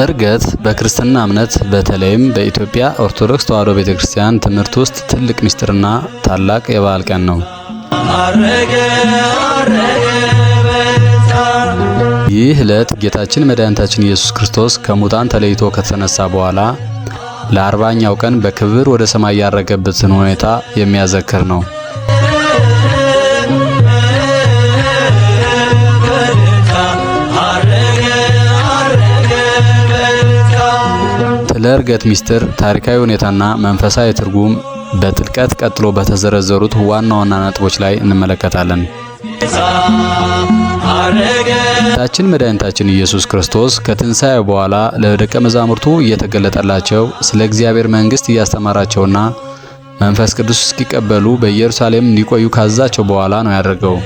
ዕርገት በክርስትና እምነት በተለይም በኢትዮጵያ ኦርቶዶክስ ተዋሕዶ ቤተክርስቲያን ትምህርት ውስጥ ትልቅ ምስጢርና ታላቅ የበዓል ቀን ነው። ይህ ዕለት ጌታችን መድኃኒታችን ኢየሱስ ክርስቶስ ከሙታን ተለይቶ ከተነሳ በኋላ ለ40ኛው ቀን በክብር ወደ ሰማይ ያረገበትን ሁኔታ የሚያዘክር ነው። ስለ ዕርገት ምስጢር ታሪካዊ ሁኔታና መንፈሳዊ ትርጉም በጥልቀት ቀጥሎ በተዘረዘሩት ዋና ዋና ነጥቦች ላይ እንመለከታለን። ጌታችን መድኃኒታችን ኢየሱስ ክርስቶስ ከትንሣኤ በኋላ ለደቀ መዛሙርቱ እየተገለጠላቸው ስለ እግዚአብሔር መንግሥት እያስተማራቸውና መንፈስ ቅዱስ እስኪቀበሉ በኢየሩሳሌም እንዲቆዩ ካዛቸው በኋላ ነው ያደረገው።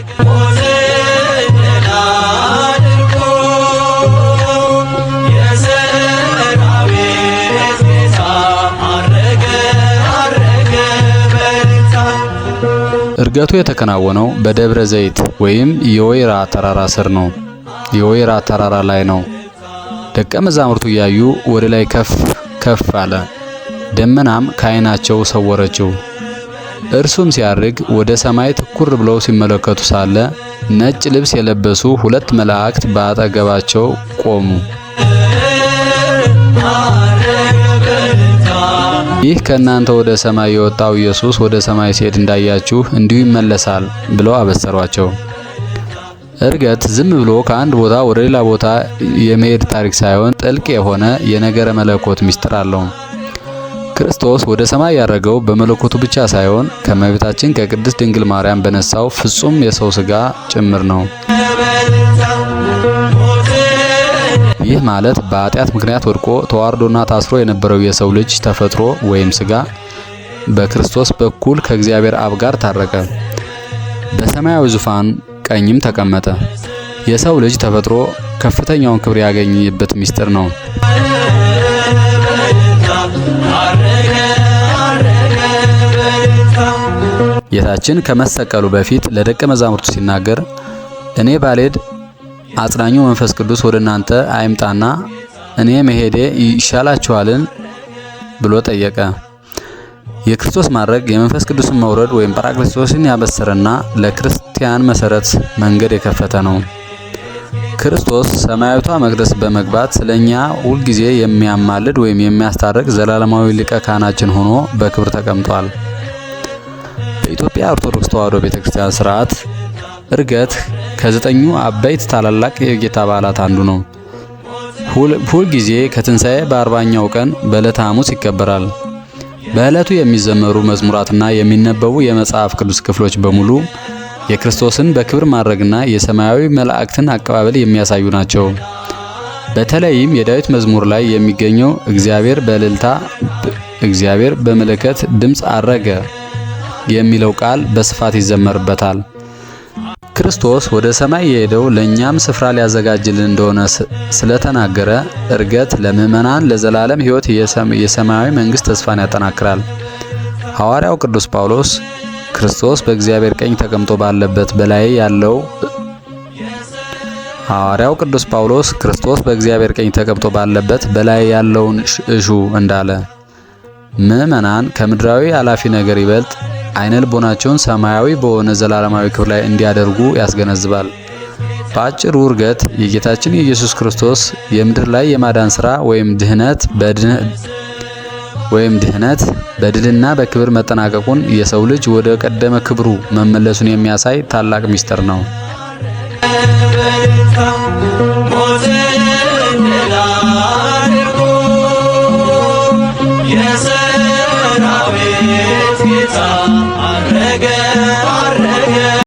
ዕርገቱ የተከናወነው በደብረ ዘይት ወይም የወይራ ተራራ ስር ነው። የወይራ ተራራ ላይ ነው። ደቀ መዛሙርቱ እያዩ ወደ ላይ ከፍ ከፍ አለ፣ ደመናም ከዓይናቸው ሰወረችው። እርሱም ሲያርግ ወደ ሰማይ ትኩር ብለው ሲመለከቱ ሳለ ነጭ ልብስ የለበሱ ሁለት መላእክት በአጠገባቸው ቆሙ። ይህ ከእናንተ ወደ ሰማይ የወጣው ኢየሱስ ወደ ሰማይ ሲሄድ እንዳያችሁ እንዲሁ ይመለሳል ብለው አበሰሯቸው። ዕርገት ዝም ብሎ ከአንድ ቦታ ወደ ሌላ ቦታ የመሄድ ታሪክ ሳይሆን ጥልቅ የሆነ የነገረ መለኮት ምስጢር አለው። ክርስቶስ ወደ ሰማይ ያረገው በመለኮቱ ብቻ ሳይሆን ከእመቤታችን ከቅድስት ድንግል ማርያም በነሳው ፍጹም የሰው ሥጋ ጭምር ነው። ይህ ማለት በኃጢአት ምክንያት ወድቆ ተዋርዶና ታስሮ የነበረው የሰው ልጅ ተፈጥሮ ወይም ሥጋ በክርስቶስ በኩል ከእግዚአብሔር አብ ጋር ታረቀ፣ በሰማያዊ ዙፋን ቀኝም ተቀመጠ። የሰው ልጅ ተፈጥሮ ከፍተኛውን ክብር ያገኘበት ምስጢር ነው። ጌታችን ከመሰቀሉ በፊት ለደቀ መዛሙርቱ ሲናገር እኔ ባልሄድ አጽናኙ መንፈስ ቅዱስ ወደ እናንተ አይምጣና እኔ መሄዴ ይሻላችኋልን ብሎ ጠየቀ። የክርስቶስ ማድረግ የመንፈስ ቅዱስን መውረድ ወይም ጰራቅሊጦስን ያበሰረና ለክርስቲያን መሰረት መንገድ የከፈተ ነው። ክርስቶስ ሰማያዊቷ መቅደስ በመግባት ስለኛ ሁልጊዜ የሚያማልድ ወይም የሚያስታርቅ ዘላለማዊ ሊቀ ካህናችን ሆኖ በክብር ተቀምጧል። በኢትዮጵያ ኦርቶዶክስ ተዋሕዶ ቤተክርስቲያን ሥርዓት ዕርገት ከ9ኙ አበይት ታላላቅ የጌታ በዓላት አንዱ ነው። ሁልጊዜ ከትንሣኤ በ40ኛው ቀን በዕለተ ሐሙስ ይከበራል። በዕለቱ የሚዘመሩ መዝሙራትና የሚነበቡ የመጽሐፍ ቅዱስ ክፍሎች በሙሉ የክርስቶስን በክብር ማድረግና የሰማያዊ መላእክትን አቀባበል የሚያሳዩ ናቸው። በተለይም የዳዊት መዝሙር ላይ የሚገኘው እግዚአብሔር በእልልታ እግዚአብሔር በመለከት ድምፅ አረገ የሚለው ቃል በስፋት ይዘመርበታል። ክርስቶስ ወደ ሰማይ የሄደው ለእኛም ስፍራ ሊያዘጋጅልን እንደሆነ ስለተናገረ ዕርገት ለምእመናን ለዘላለም ሕይወት የሰማያዊ መንግሥት ተስፋን ያጠናክራል። ሐዋርያው ቅዱስ ጳውሎስ ክርስቶስ በእግዚአብሔር ቀኝ ተቀምጦ ባለበት በላይ ያለውን እሹ እንዳለ ምእመናን ከምድራዊ ኃላፊ ነገር ይበልጥ ዓይነ ልቦናቸውን ሰማያዊ በሆነ ዘላለማዊ ክብር ላይ እንዲያደርጉ ያስገነዝባል። በአጭሩ ዕርገት የጌታችን የኢየሱስ ክርስቶስ የምድር ላይ የማዳን ሥራ ወይም ድህነት በድልና በክብር መጠናቀቁን የሰው ልጅ ወደ ቀደመ ክብሩ መመለሱን የሚያሳይ ታላቅ ምስጢር ነው።